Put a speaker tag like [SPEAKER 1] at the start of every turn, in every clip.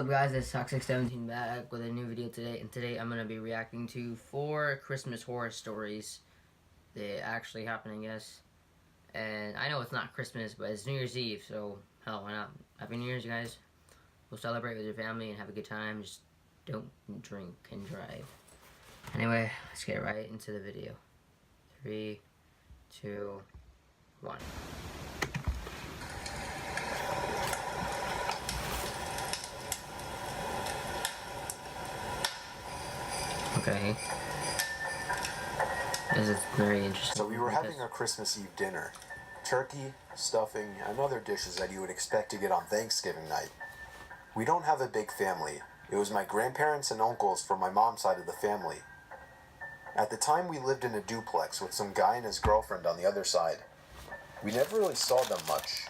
[SPEAKER 1] up guys, it's Toxic17 back with a new video today, and today I'm going to be reacting to 4 Christmas horror stories that actually happened, I guess. And I know it's not Christmas, but it's New Year's Eve, so hell, why not? Happy New Year's, guys. We'll celebrate with your family and have a good time. Just don't drink and drive. Anyway, let's get right into the video. 3, 2, 1. Okay. This is very interesting.
[SPEAKER 2] So we were having a Christmas Eve dinner. Turkey, stuffing, and other dishes that you would expect to get on Thanksgiving night. We don't have a big family. It was my grandparents and uncles from my mom's side of the family. At the time, we lived in a duplex with some guy and his girlfriend on the other side. We never really saw them much.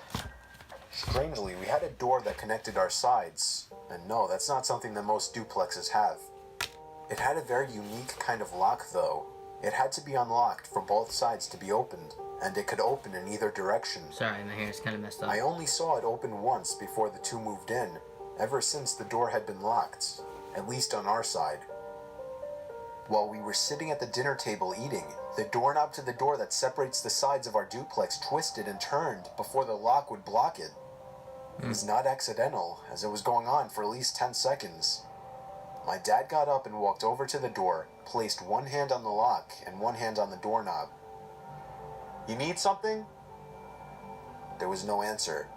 [SPEAKER 2] Strangely, we had a door that connected our sides, and no, that's not something that most duplexes have. It had a very unique kind of lock, though. It had to be unlocked for both sides to be opened, and it could open in either direction.
[SPEAKER 1] Sorry, my hair is kind of messed up.
[SPEAKER 2] I only saw it open once before the two moved in, ever since the door had been locked, at least on our side. While we were sitting at the dinner table eating, the doorknob to the door that separates the sides of our duplex twisted and turned before the lock would block it. It was not accidental, as it was going on for at least 10 seconds. My dad got up and walked over to the door, placed one hand on the lock and one hand on the doorknob. "You need something?" There was no answer.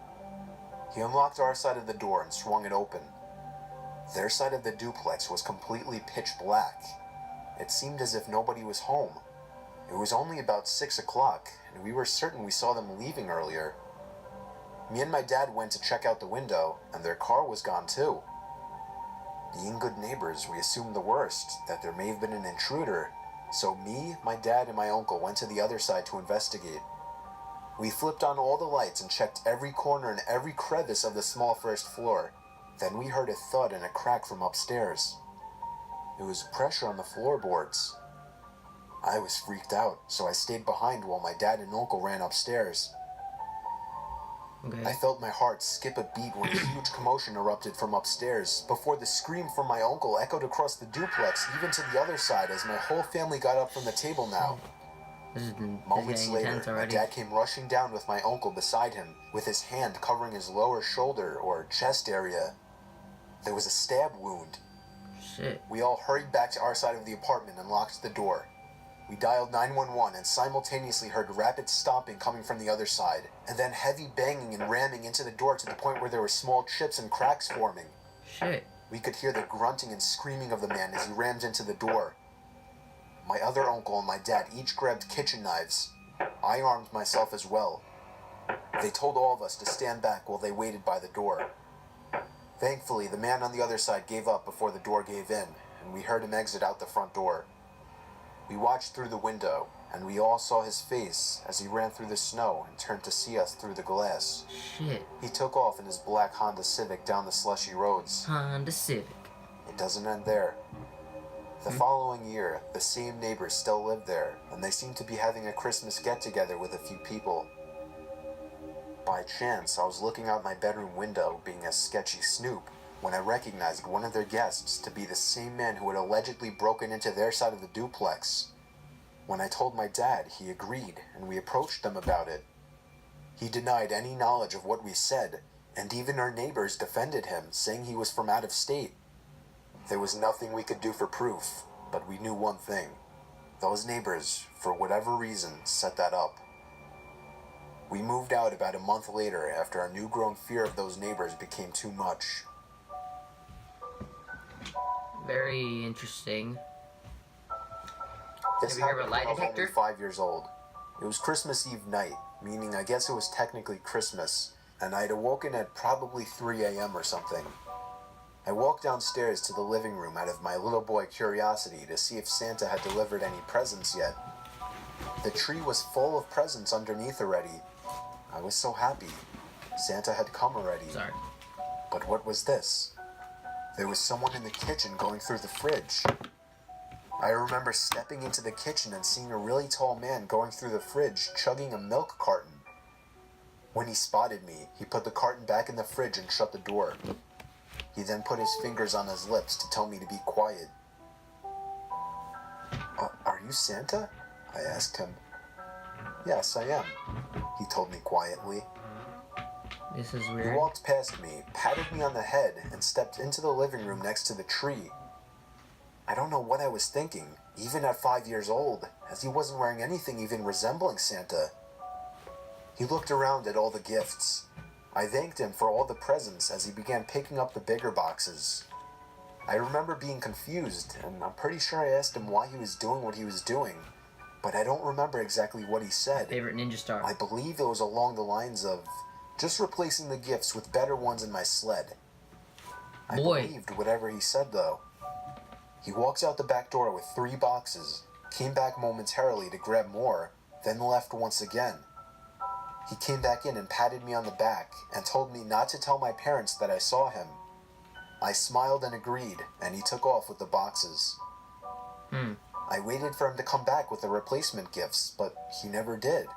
[SPEAKER 2] He unlocked our side of the door and swung it open. Their side of the duplex was completely pitch black. It seemed as if nobody was home. It was only about 6 o'clock, and we were certain we saw them leaving earlier. Me and my dad went to check out the window, and their car was gone too. Being good neighbors, we assumed the worst, that there may have been an intruder, so me, my dad, and my uncle went to the other side to investigate. We flipped on all the lights and checked every corner and every crevice of the small first floor. Then we heard a thud and a crack from upstairs. It was pressure on the floorboards. I was freaked out, so I stayed behind while my dad and uncle ran upstairs.
[SPEAKER 1] Okay.
[SPEAKER 2] I felt my heart skip a beat when a huge commotion erupted from upstairs, before the scream from my uncle echoed across the duplex, even to the other side, as my whole family got up from the table now. Moments later, my dad came rushing down with my uncle beside him, with his hand covering his lower shoulder or chest area. There was a stab wound.
[SPEAKER 1] Shit.
[SPEAKER 2] We all hurried back to our side of the apartment and locked the door. We dialed 911 and simultaneously heard rapid stomping coming from the other side, and then heavy banging and ramming into the door to the point where there were small chips and cracks forming.
[SPEAKER 1] Shit.
[SPEAKER 2] We could hear the grunting and screaming of the man as he rammed into the door. My other uncle and my dad each grabbed kitchen knives. I armed myself as well. They told all of us to stand back while they waited by the door. Thankfully, the man on the other side gave up before the door gave in, and we heard him exit out the front door. We watched through the window, and we all saw his face as he ran through the snow and turned to see us through the glass.
[SPEAKER 1] Shit.
[SPEAKER 2] He took off in his black Honda Civic down the slushy roads.
[SPEAKER 1] Honda Civic.
[SPEAKER 2] It doesn't end there. The following year, the same neighbors still lived there, and they seemed to be having a Christmas get-together with a few people. By chance, I was looking out my bedroom window, being a sketchy snoop, when I recognized one of their guests to be the same man who had allegedly broken into their side of the duplex. When I told my dad, he agreed, and we approached them about it. He denied any knowledge of what we said, and even our neighbors defended him, saying he was from out of state. There was nothing we could do for proof, but we knew one thing. Those neighbors, for whatever reason, set that up. We moved out about a month later after our new-grown fear of those neighbors became too much.
[SPEAKER 1] Very interesting.
[SPEAKER 2] This
[SPEAKER 1] Have you heard of a
[SPEAKER 2] happened
[SPEAKER 1] lie
[SPEAKER 2] when I was
[SPEAKER 1] detector?
[SPEAKER 2] only 5 years old. It was Christmas Eve night, meaning I guess it was technically Christmas, and I had awoken at probably 3 a.m. or something. I walked downstairs to the living room out of my little boy curiosity to see if Santa had delivered any presents yet. The tree was full of presents underneath already. I was so happy. Santa had come already.
[SPEAKER 1] Sorry.
[SPEAKER 2] But what was this? There was someone in the kitchen going through the fridge. I remember stepping into the kitchen and seeing a really tall man going through the fridge, chugging a milk carton. When he spotted me, he put the carton back in the fridge and shut the door. He then put his fingers on his lips to tell me to be quiet. Are you Santa? I asked him. Yes, I am, he told me quietly.
[SPEAKER 1] This is
[SPEAKER 2] He
[SPEAKER 1] weird.
[SPEAKER 2] walked past me, patted me on the head, and stepped into the living room next to the tree. I don't know what I was thinking, even at 5 years old, as he wasn't wearing anything even resembling Santa. He looked around at all the gifts. I thanked him for all the presents as he began picking up the bigger boxes. I remember being confused, and I'm pretty sure I asked him why he was doing what he was doing, but I don't remember exactly what he said.
[SPEAKER 1] Favorite ninja star.
[SPEAKER 2] I believe it was along the lines of just replacing the gifts with better ones in my sled. I believed whatever he said, though. He walks out the back door with 3 boxes, came back momentarily to grab more, then left once again. He came back in and patted me on the back and told me not to tell my parents that I saw him. I smiled and agreed, and he took off with the boxes. I waited for him to come back with the replacement gifts, but he never did.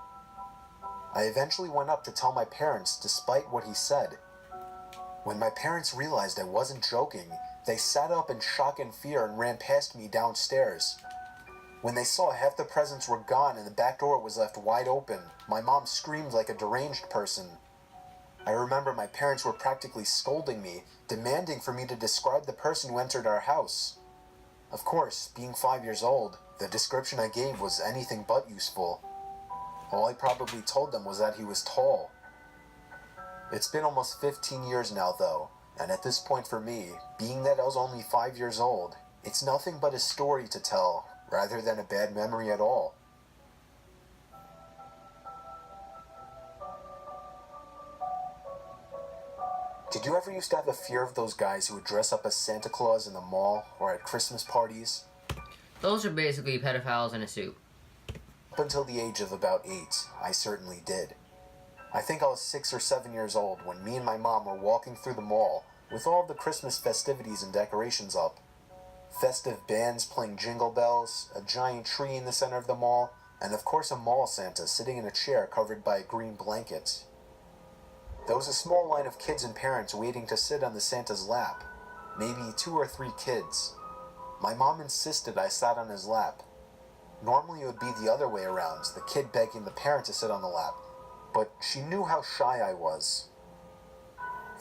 [SPEAKER 2] I eventually went up to tell my parents despite what he said. When my parents realized I wasn't joking, they sat up in shock and fear and ran past me downstairs. When they saw half the presents were gone and the back door was left wide open, my mom screamed like a deranged person. I remember my parents were practically scolding me, demanding for me to describe the person who entered our house. Of course, being 5 years old, the description I gave was anything but useful. All I probably told them was that he was tall. It's been almost 15 years now, though, and at this point for me, being that I was only 5 years old, it's nothing but a story to tell, rather than a bad memory at all. Did you ever used to have a fear of those guys who would dress up as Santa Claus in the mall or at Christmas parties?
[SPEAKER 1] Those are basically pedophiles in a suit.
[SPEAKER 2] Up until the age of about 8, I certainly did. I think I was 6 or 7 years old when me and my mom were walking through the mall with all of the Christmas festivities and decorations up. Festive bands playing jingle bells, a giant tree in the center of the mall, and of course a mall Santa sitting in a chair covered by a green blanket. There was a small line of kids and parents waiting to sit on the Santa's lap. Maybe 2 or 3 kids. My mom insisted I sat on his lap. Normally it would be the other way around, the kid begging the parent to sit on the lap, but she knew how shy I was.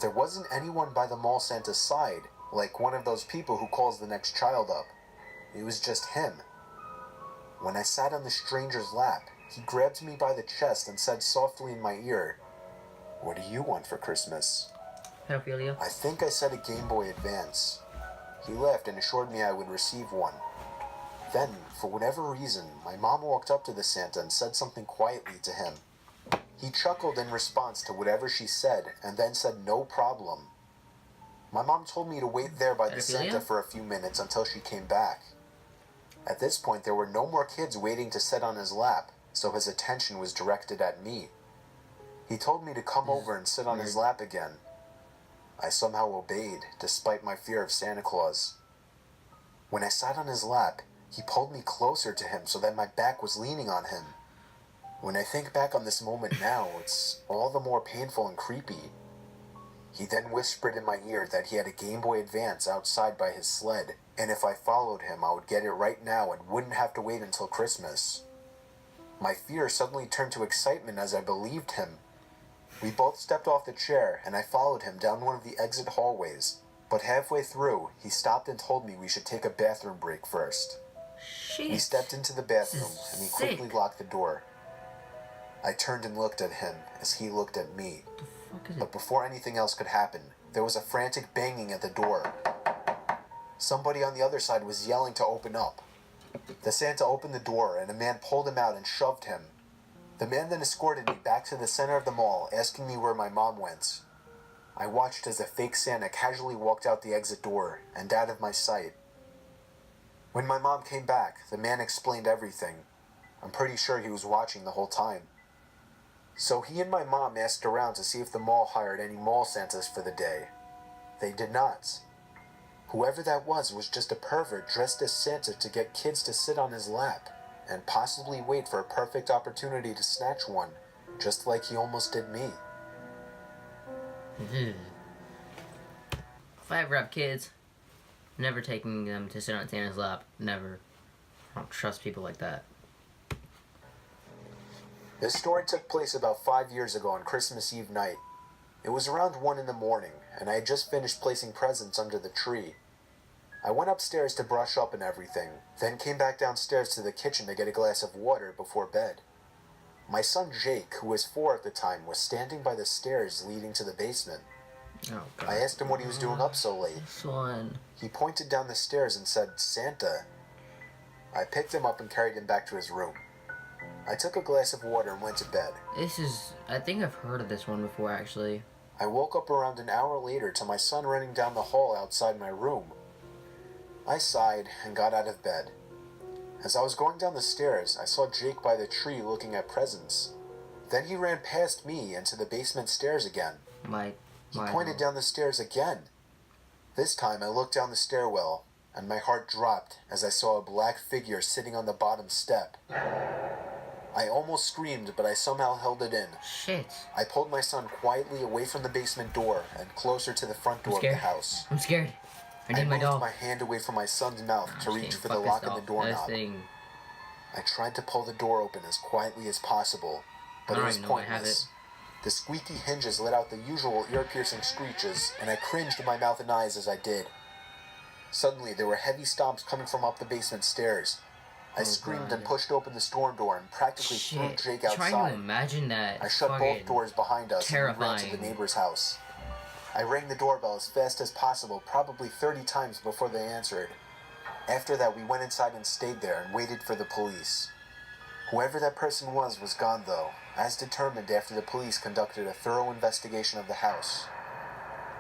[SPEAKER 2] There wasn't anyone by the mall Santa's side, like one of those people who calls the next child up. It was just him. When I sat on the stranger's lap, he grabbed me by the chest and said softly in my ear, "What do you want for Christmas?"
[SPEAKER 1] Pedophilia.
[SPEAKER 2] I think I said a Game Boy Advance. He laughed and assured me I would receive one. Then, for whatever reason, my mom walked up to the Santa and said something quietly to him. He chuckled in response to whatever she said and then said no problem. My mom told me to wait there by the Santa for a few minutes until she came back. At this point, there were no more kids waiting to sit on his lap, so his attention was directed at me. He told me to come over and sit on his lap again. I somehow obeyed, despite my fear of Santa Claus. When I sat on his lap, he pulled me closer to him so that my back was leaning on him. When I think back on this moment now, it's all the more painful and creepy. He then whispered in my ear that he had a Game Boy Advance outside by his sled, and if I followed him, I would get it right now and wouldn't have to wait until Christmas. My fear suddenly turned to excitement as I believed him. We both stepped off the chair, and I followed him down one of the exit hallways, but halfway through, he stopped and told me we should take a bathroom break first.
[SPEAKER 1] Shit.
[SPEAKER 2] We stepped into the bathroom, and he quickly locked the door. I turned and looked at him as he looked at me.
[SPEAKER 1] What the fuck is it?
[SPEAKER 2] But before anything else could happen, there was a frantic banging at the door. Somebody on the other side was yelling to open up. The Santa opened the door, and a man pulled him out and shoved him. The man then escorted me back to the center of the mall, asking me where my mom went. I watched as the fake Santa casually walked out the exit door and out of my sight. When my mom came back, the man explained everything. I'm pretty sure he was watching the whole time. So he and my mom asked around to see if the mall hired any mall Santas for the day. They did not. Whoever that was just a pervert dressed as Santa to get kids to sit on his lap and possibly wait for a perfect opportunity to snatch one, just like he almost did me.
[SPEAKER 1] if I ever have kids, never taking them to sit on Santa's lap. Never. I don't trust people like that.
[SPEAKER 2] This story took place about 5 years ago on Christmas Eve night. It was around 1 in the morning, and I had just finished placing presents under the tree. I went upstairs to brush up and everything, then came back downstairs to the kitchen to get a glass of water before bed. My son Jake, who was 4 at the time, was standing by the stairs leading to the basement.
[SPEAKER 1] Oh, God.
[SPEAKER 2] I asked him what he was doing up so late.
[SPEAKER 1] This one.
[SPEAKER 2] He pointed down the stairs and said, "Santa." I picked him up and carried him back to his room. I took a glass of water and went to bed.
[SPEAKER 1] This is... I think I've heard of this one before, actually.
[SPEAKER 2] I woke up around an hour later to my son running down the hall outside my room. I sighed and got out of bed. As I was going down the stairs, I saw Jake by the tree looking at presents. Then he ran past me into the basement stairs again. He pointed down the stairs again. This time I looked down the stairwell, and my heart dropped as I saw a black figure sitting on the bottom step. I almost screamed, but I somehow held it in.
[SPEAKER 1] Shit.
[SPEAKER 2] I pulled my son quietly away from the basement door and closer to the front door of the house.
[SPEAKER 1] I'm scared. I need my
[SPEAKER 2] moved
[SPEAKER 1] doll.
[SPEAKER 2] my hand away from my son's mouth to reach for the lock on the doorknob. I tried to pull the door open as quietly as possible, but it was pointless. The squeaky hinges let out the usual ear-piercing screeches, and I cringed in my mouth and eyes as I did. Suddenly, there were heavy stomps coming from up the basement stairs. I screamed and pushed open the storm door and practically threw Jake outside.
[SPEAKER 1] Trying to imagine that.
[SPEAKER 2] I shut both doors behind us and ran to the neighbor's house. I rang the doorbell as fast as possible, probably 30 times before they answered. After that, we went inside and stayed there and waited for the police. Whoever that person was gone, though, as determined after the police conducted a thorough investigation of the house.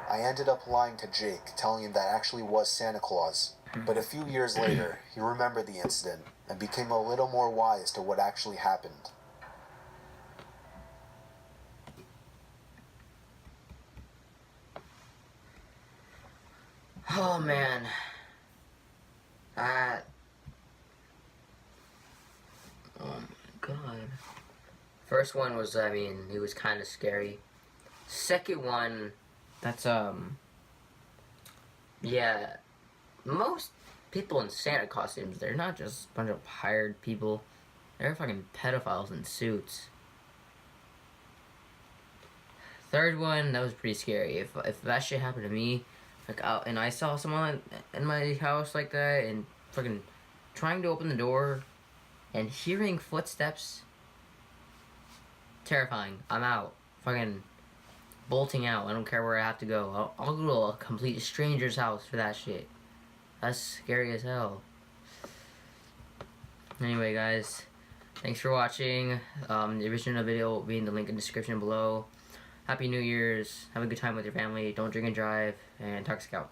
[SPEAKER 2] I ended up lying to Jake, telling him that actually was Santa Claus. But a few years later, he remembered the incident and became a little more wise to what actually happened.
[SPEAKER 1] Oh, man. Oh, my God. First one was, I mean, it was kind of scary. Second one, that's, yeah. Most people in Santa costumes, they're not just a bunch of hired people. They're fucking pedophiles in suits. Third one, that was pretty scary. If that shit happened to me, like, and I saw someone in my house like that, and fucking trying to open the door, and hearing footsteps, terrifying. I'm out. Fucking bolting out. I don't care where I have to go. I'll go to a complete stranger's house for that shit. That's scary as hell. Anyway, guys, thanks for watching. The original video will be in the link in the description below. Happy New Year's. Have a good time with your family. Don't drink and drive. And Toxic out.